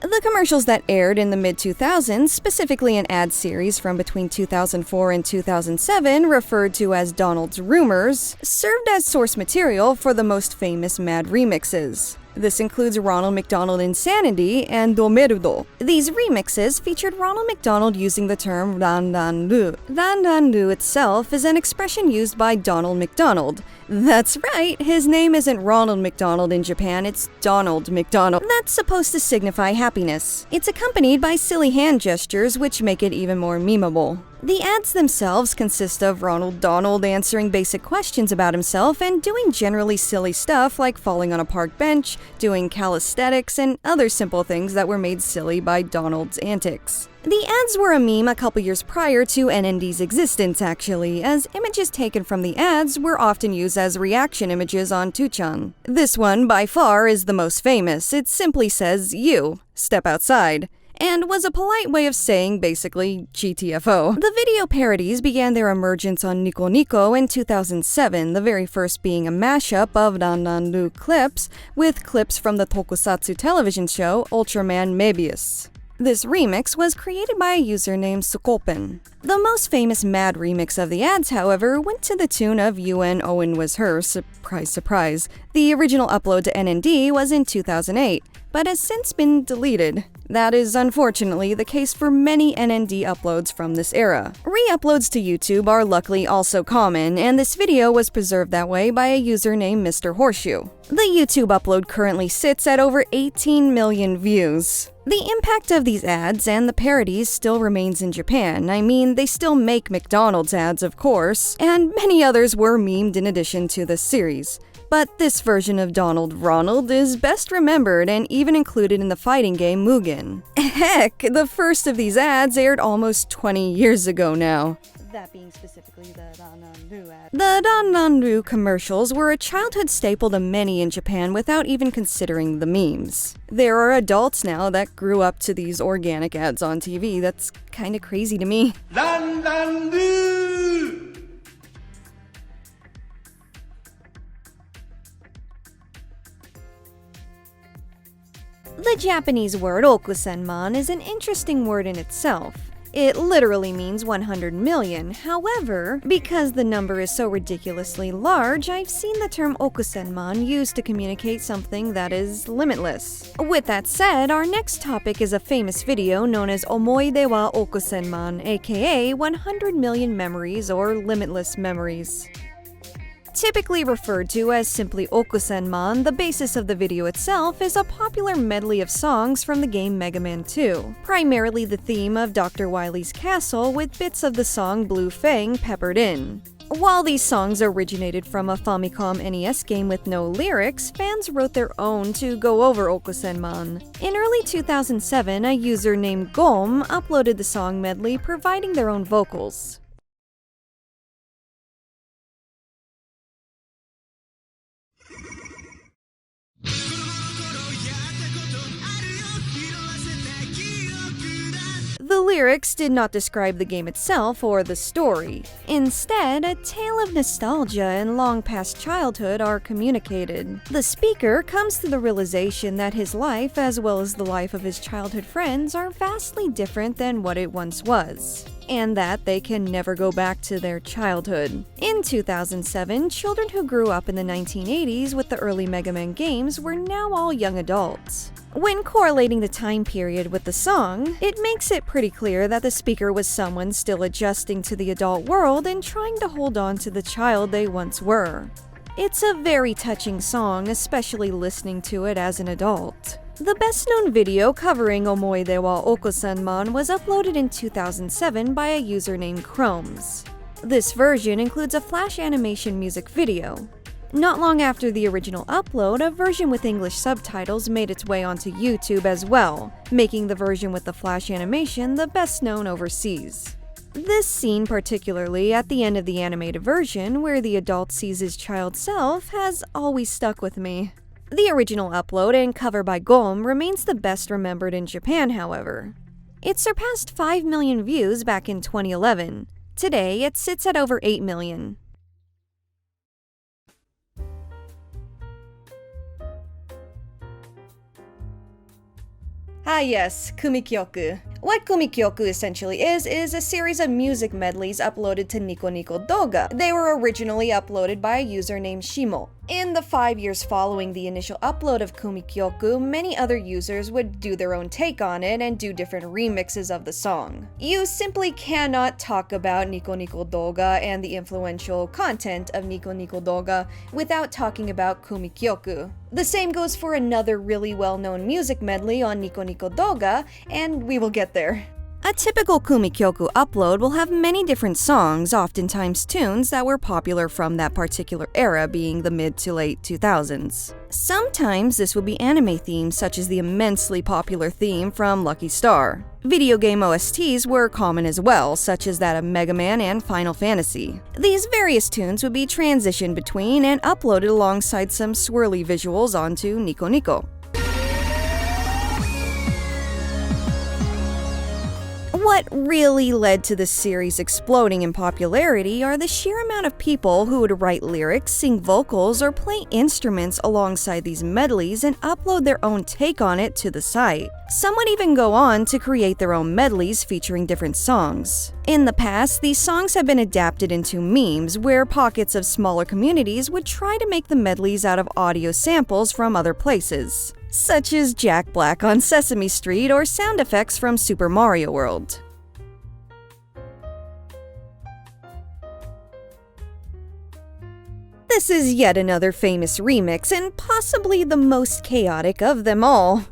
The commercials that aired in the mid-2000s, specifically an ad series from between 2004 and 2007 referred to as Donald's Rumors, served as source material for the most famous mad remixes. This includes Ronald McDonald Insanity and Domerudo. These remixes featured Ronald McDonald using the term ranranru. Ranranru itself is an expression used by Donald McDonald. That's right, his name isn't Ronald McDonald in Japan, it's Donald McDonald. That's supposed to signify happiness. It's accompanied by silly hand gestures which make it even more memeable. The ads themselves consist of Ronald Donald answering basic questions about himself and doing generally silly stuff like falling on a park bench, doing calisthenics, and other simple things that were made silly by Donald's antics. The ads were a meme a couple years prior to NND's existence, actually, as images taken from the ads were often used as reaction images on 2chan. This one, by far, is the most famous. It simply says, "You, step outside," and was a polite way of saying, basically, GTFO. The video parodies began their emergence on Nico Nico in 2007, the very first being a mashup of Danjo clips with clips from the tokusatsu television show Ultraman Mebius. This remix was created by a user named Sukopen. The most famous mad remix of the ads, however, went to the tune of UN Owen Was Her, surprise surprise. The original upload to NND was in 2008, but has since been deleted. That is unfortunately the case for many NND uploads from this era. Re-uploads to YouTube are luckily also common, and this video was preserved that way by a user named Mr. Horseshoe. The YouTube upload currently sits at over 18 million views. The impact of these ads and the parodies still remains in Japan. I mean, they still make McDonald's ads, of course, and many others were memed in addition to this series. But this version of Donald Ronald is best remembered and even included in the fighting game Mugen. Heck, the first of these ads aired almost 20 years ago now. That being specifically the Danjo ad. The Danjo commercials were a childhood staple to many in Japan without even considering the memes. There are adults now that grew up to these organic ads on TV. That's kinda crazy to me. The Japanese word Okusenman is an interesting word in itself. It literally means 100 million. However, because the number is so ridiculously large, I've seen the term Okusenman used to communicate something that is limitless. With that said, our next topic is a famous video known as Omoide wa Okusenman, aka 100 million memories or limitless memories. Typically referred to as simply Okusenman, the basis of the video itself is a popular medley of songs from the game Mega Man 2, primarily the theme of Dr. Wily's castle with bits of the song Blue Fang peppered in. While these songs originated from a Famicom NES game with no lyrics, fans wrote their own to go over Okusenman. In early 2007, a user named Gom uploaded the song medley providing their own vocals. The lyrics did not describe the game itself or the story. Instead, a tale of nostalgia and long-past childhood are communicated. The speaker comes to the realization that his life, as well as the life of his childhood friends, are vastly different than what it once was, and that they can never go back to their childhood. In 2007, children who grew up in the 1980s with the early Mega Man games were now all young adults. When correlating the time period with the song, it makes it pretty clear that the speaker was someone still adjusting to the adult world and trying to hold on to the child they once were. It's a very touching song, especially listening to it as an adult. The best-known video covering Omoide wa Okusenman was uploaded in 2007 by a user named Chromes. This version includes a flash animation music video. Not long after the original upload, a version with English subtitles made its way onto YouTube as well, making the version with the flash animation the best known overseas. This scene, particularly at the end of the animated version, where the adult sees his child self, has always stuck with me. The original upload and cover by Gom remains the best remembered in Japan, however. It surpassed 5 million views back in 2011. Today, it sits at over 8 million. Ah yes, Kumikyoku. What Kumikyoku essentially is a series of music medleys uploaded to Nico Nico Douga. They were originally uploaded by a user named Shimo. In the 5 years following the initial upload of Kumikyoku, many other users would do their own take on it and do different remixes of the song. You simply cannot talk about Nico Nico Douga and the influential content of Nico Nico Douga without talking about Kumikyoku. The same goes for another really well-known music medley on Nico Nico Douga, and we will get there. A typical Kumikyoku upload will have many different songs, oftentimes tunes that were popular from that particular era, being the mid to late 2000s. Sometimes this will be anime themes, such as the immensely popular theme from Lucky Star. Video game OSTs were common as well, such as that of Mega Man and Final Fantasy. These various tunes would be transitioned between and uploaded alongside some swirly visuals onto Nico Nico. What really led to this series exploding in popularity are the sheer amount of people who would write lyrics, sing vocals, or play instruments alongside these medleys and upload their own take on it to the site. Some would even go on to create their own medleys featuring different songs. In the past, these songs have been adapted into memes, where pockets of smaller communities would try to make the medleys out of audio samples from other places, such as Jack Black on Sesame Street or sound effects from Super Mario World. This is yet another famous remix, and possibly the most chaotic of them all.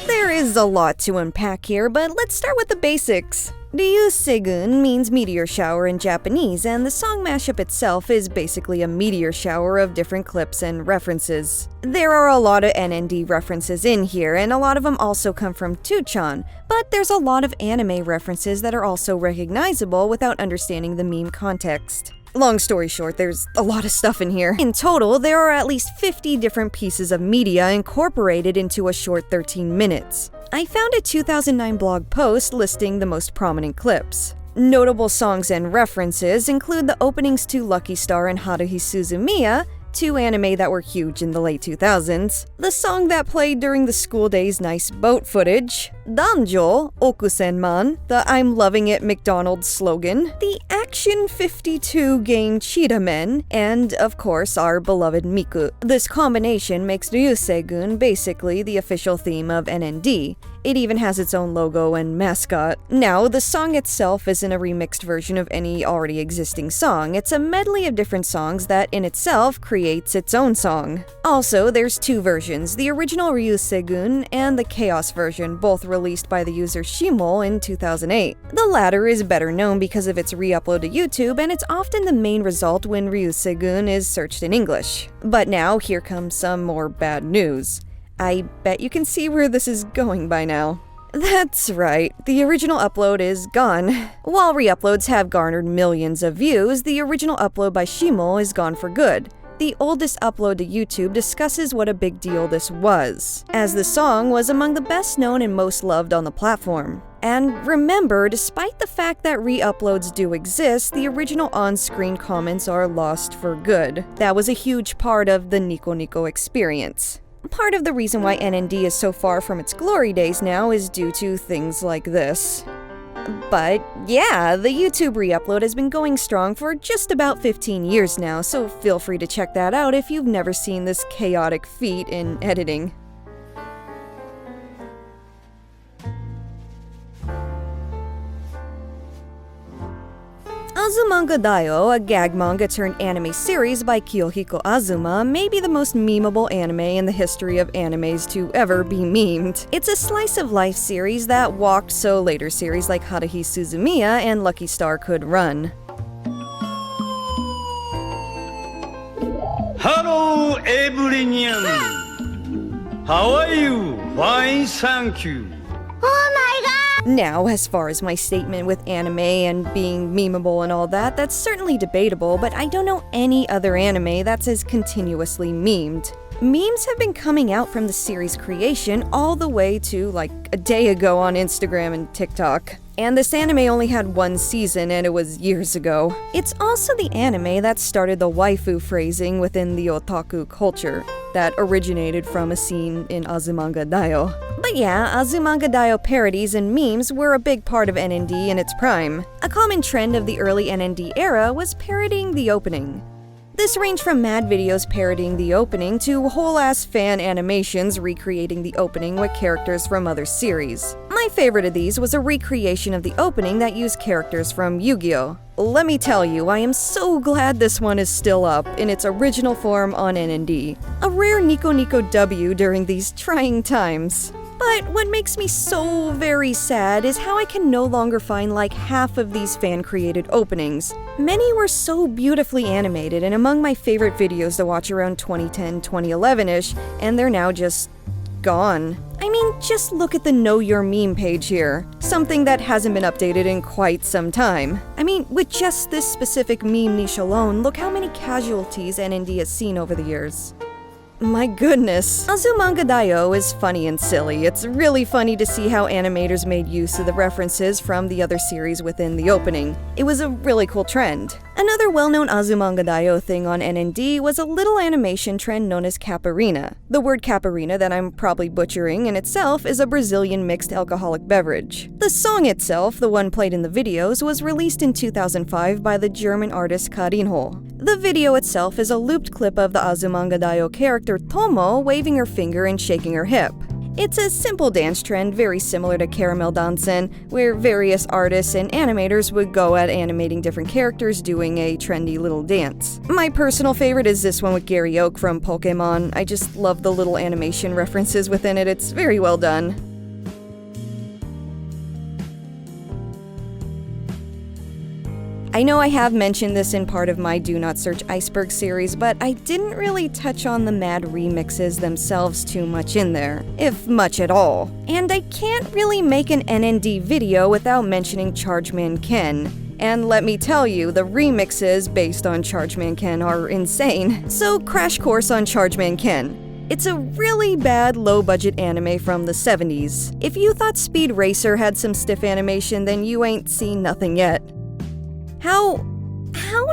There is a lot to unpack here, but let's start with the basics. Ryuuseigun means meteor shower in Japanese, and the song mashup itself is basically a meteor shower of different clips and references. There are a lot of NND references in here, and a lot of them also come from Tuchan, but there's a lot of anime references that are also recognizable without understanding the meme context. Long story short, there's a lot of stuff in here. In total, there are at least 50 different pieces of media incorporated into a short 13 minutes. I found a 2009 blog post listing the most prominent clips. Notable songs and references include the openings to Lucky Star and Haruhi Suzumiya, two anime that were huge in the late 2000s, the song that played during the school days' nice boat footage, Danjo, Okusenman, the I'm loving it McDonald slogan, the Action 52 game Cheetah Men, and of course our beloved Miku. This combination makes Ryuuseigun basically the official theme of NND. It even has its own logo and mascot. Now, the song itself isn't a remixed version of any already existing song. It's a medley of different songs that in itself creates its own song. Also, there's two versions, the original Ryuuseigun and the Chaos version, both released by the user Shimol in 2008. The latter is better known because of its re-upload to YouTube, and it's often the main result when Ryuuseigun is searched in English. But now, here comes some more bad news. I bet you can see where this is going by now. That's right, the original upload is gone. While re-uploads have garnered millions of views, the original upload by Shimol is gone for good. The oldest upload to YouTube discusses what a big deal this was, as the song was among the best known and most loved on the platform. And remember, despite the fact that re-uploads do exist, the original on-screen comments are lost for good. That was a huge part of the Nico Nico experience. Part of the reason why NND is so far from its glory days now is due to things like this. But yeah, the YouTube re-upload has been going strong for just about 15 years now, so feel free to check that out if you've never seen this chaotic feat in editing. Azumanga Daioh, a gag manga turned anime series by Kiyohiko Azuma, may be the most memeable anime in the history of animes to ever be memed. It's a slice-of-life series that walked so later series like Haruhi Suzumiya and Lucky Star could run. Hello everyone! How are you? Fine, thank you. Now, as far as my statement with anime and being memeable and all that, that's certainly debatable, but I don't know any other anime that's as continuously memed. Memes have been coming out from the series creation all the way to like a day ago on Instagram and TikTok. And this anime only had one season and it was years ago. It's also the anime that started the waifu phrasing within the otaku culture that originated from a scene in Azumanga Daioh. But yeah, Azumanga Daioh parodies and memes were a big part of NND in its prime. A common trend of the early NND era was parodying the opening. This ranged from mad videos parodying the opening to whole-ass fan animations recreating the opening with characters from other series. My favorite of these was a recreation of the opening that used characters from YuGiOh, let me tell you, I am so glad this one is still up in its original form on NND. A rare Nico Nico W during these trying times. But what makes me so very sad is how I can no longer find like half of these fan-created openings. Many were so beautifully animated and among my favorite videos to watch around 2010, 2011-ish, and they're now just gone. I mean, just look at the Know Your Meme page here. Something that hasn't been updated in quite some time. I mean, with just this specific meme niche alone, look how many casualties NND has seen over the years. My goodness. Azumanga Daioh is funny and silly. It's really funny to see how animators made use of the references from the other series within the opening. It was a really cool trend. Another well-known Azumanga Daioh thing on NND was a little animation trend known as Capirinha. The word Capirinha, that I'm probably butchering in itself, is a Brazilian mixed alcoholic beverage. The song itself, the one played in the videos, was released in 2005 by the German artist Capirinha. The video itself is a looped clip of the Azumanga Daioh character Tomo waving her finger and shaking her hip. It's a simple dance trend very similar to caramel dancing, where various artists and animators would go at animating different characters doing a trendy little dance. My personal favorite is this one with YuGiOh from Pokemon. I just love the little animation references within it, it's very well done. I know I have mentioned this in part of my Do Not Search Iceberg series, but I didn't really touch on the mad remixes themselves too much in there, if much at all. And I can't really make an NND video without mentioning Chargeman Ken. And let me tell you, the remixes based on Chargeman Ken are insane. So crash course on Chargeman Ken. It's a really bad low-budget anime from the 70s. If you thought Speed Racer had some stiff animation, then you ain't seen nothing yet. How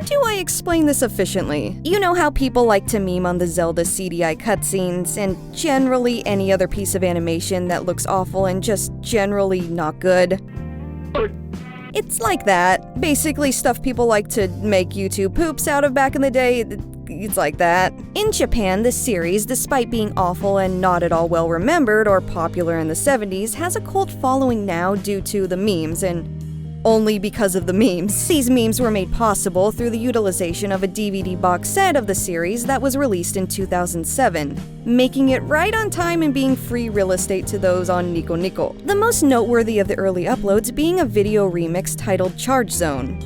do I explain this efficiently? You know how people like to meme on the Zelda CDI cutscenes, and generally any other piece of animation that looks awful and just generally not good? It's like that. Basically stuff people like to make YouTube poops out of back in the day. It's like that. In Japan, this series, despite being awful and not at all well remembered or popular in the 70s, has a cult following now due to the memes, and only because of the memes. These memes were made possible through the utilization of a DVD box set of the series that was released in 2007, making it right on time and being free real estate to those on Nico Nico. The most noteworthy of the early uploads being a video remix titled Charge Zone.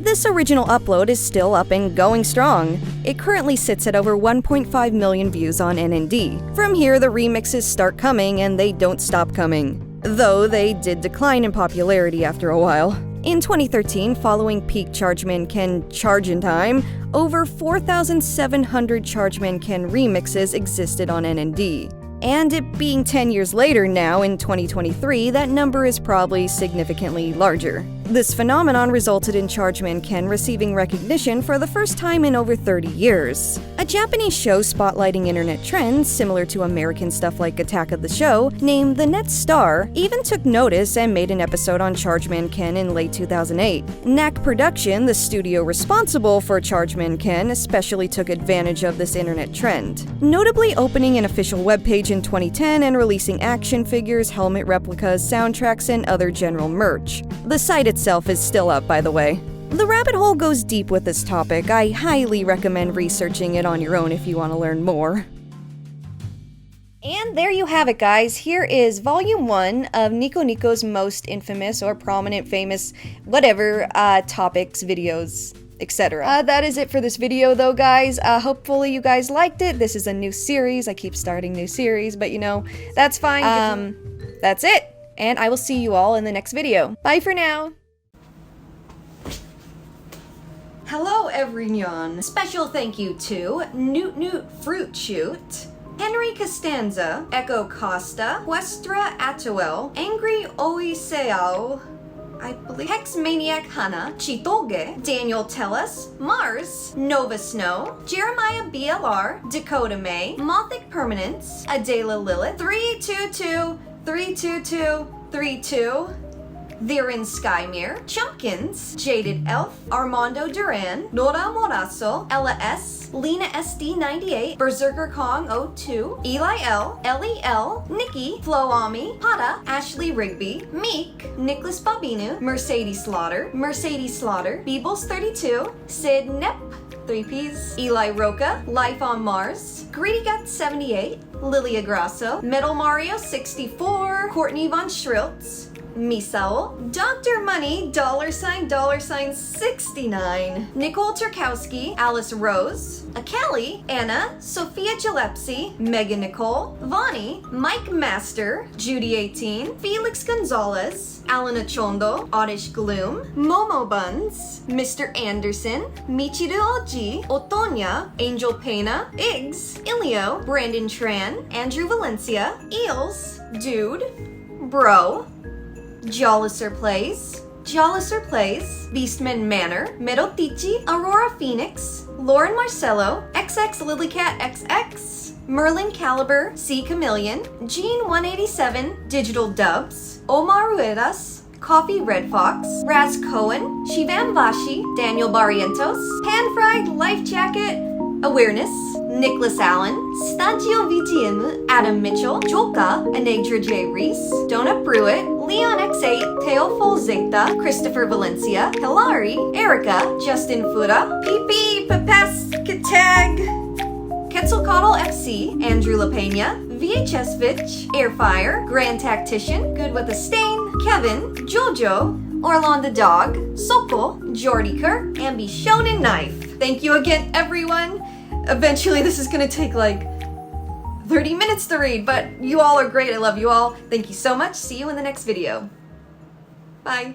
This original upload is still up and going strong. It currently sits at over 1.5 million views on NND. From here, the remixes start coming and they don't stop coming, though they did decline in popularity after a while. In 2013, following peak Chargeman Ken Chargin' Time, over 4,700 Chargeman Ken remixes existed on NND. And it being 10 years later now, in 2023, that number is probably significantly larger. This phenomenon resulted in Chargeman Ken receiving recognition for the first time in over 30 years. A Japanese show spotlighting internet trends, similar to American stuff like Attack of the Show, named The Net Star, even took notice and made an episode on Chargeman Ken in late 2008. Knack Production, the studio responsible for Chargeman Ken, especially took advantage of this internet trend, notably opening an official webpage in 2010 and releasing action figures, helmet replicas, soundtracks, and other general merch. The site itself is still up, by the way. The rabbit hole goes deep with this topic. I highly recommend researching it on your own if you want to learn more. And there you have it, guys. Here is Volume 1 of Nico Nico's most infamous or prominent, famous, whatever, topics, videos, etc. That is it for this video though, guys. Hopefully you guys liked it. This is a new series. I keep starting new series, but you know, that's fine. That's it. And I will see you all in the next video. Bye for now. Hello everyone. Special thank you to Newt Newt Fruit Shoot, Henry Costanza, Echo Costa, Westra Atwell, Angry Oiseao, I believe, Hex Maniac Hana, Chitoge, Daniel Tellus, Mars, Nova Snow, Jeremiah BLR, Dakota May, Mothic Permanence, Adela Lilith, 322, 322, 32, Viren Skymere, Chumpkins, Jaded Elf, Armando Duran, Nora Morasso, Ella S, Lena SD98, Berserker Kong 02, Eli L, Ellie L, Nikki, Flo Ami, Hada, Ashley Rigby, Meek, Nicholas Babinu, Mercedes Slaughter, Beebles 32, Sid Nep, 3Ps, Eli Roca, Life on Mars, Greedy Gut 78, Lilia Grasso, Metal Mario 64, Courtney Von Schriltz, Misao, Dr. Money, $69, Nicole Turkowski, Alice Rose, Akali, Anna, Sophia Gillespie, Megan Nicole, Vani, Mike Master, Judy 18, Felix Gonzalez, Alana Chondo, Oddish Gloom, Momo Buns, Mr. Anderson, Michiru Oji, Otonya, Angel Pena, Iggs, Ilio, Brandon Tran, Andrew Valencia, Eels, Dude, Bro, Jolliser Plays, Beastman Manor, Merotichi, Aurora Phoenix, Lauren Marcello, XX Lilycat XX, Merlin Caliber, C Chameleon, Gene 187, Digital Dubs, Omar Ruedas, Coffee Red Fox, Raz Cohen, Shivan Vashi, Daniel Barrientos, Pan Fried Life Jacket, Awareness, Nicholas Allen, Stagio VTM, Adam Mitchell, Joka, Anegra J. Reese, Donut Brewitt, Leon X8, Teofol Zeta, Christopher Valencia, Hilari, Erica, Justin Fura, PP, Papaskatag, Quetzalcoatl FC, Andrew LaPena, VHS Vitch, Airfire, Grand Tactician, Good with a Stain, Kevin, Jojo, Orlon the Dog, Sokol, Jordy Kirk, and Shonen Knife. Thank you again, everyone. Eventually, this is gonna take like 30 minutes to read, but you all are great. I love you all. Thank you so much. See you in the next video. Bye.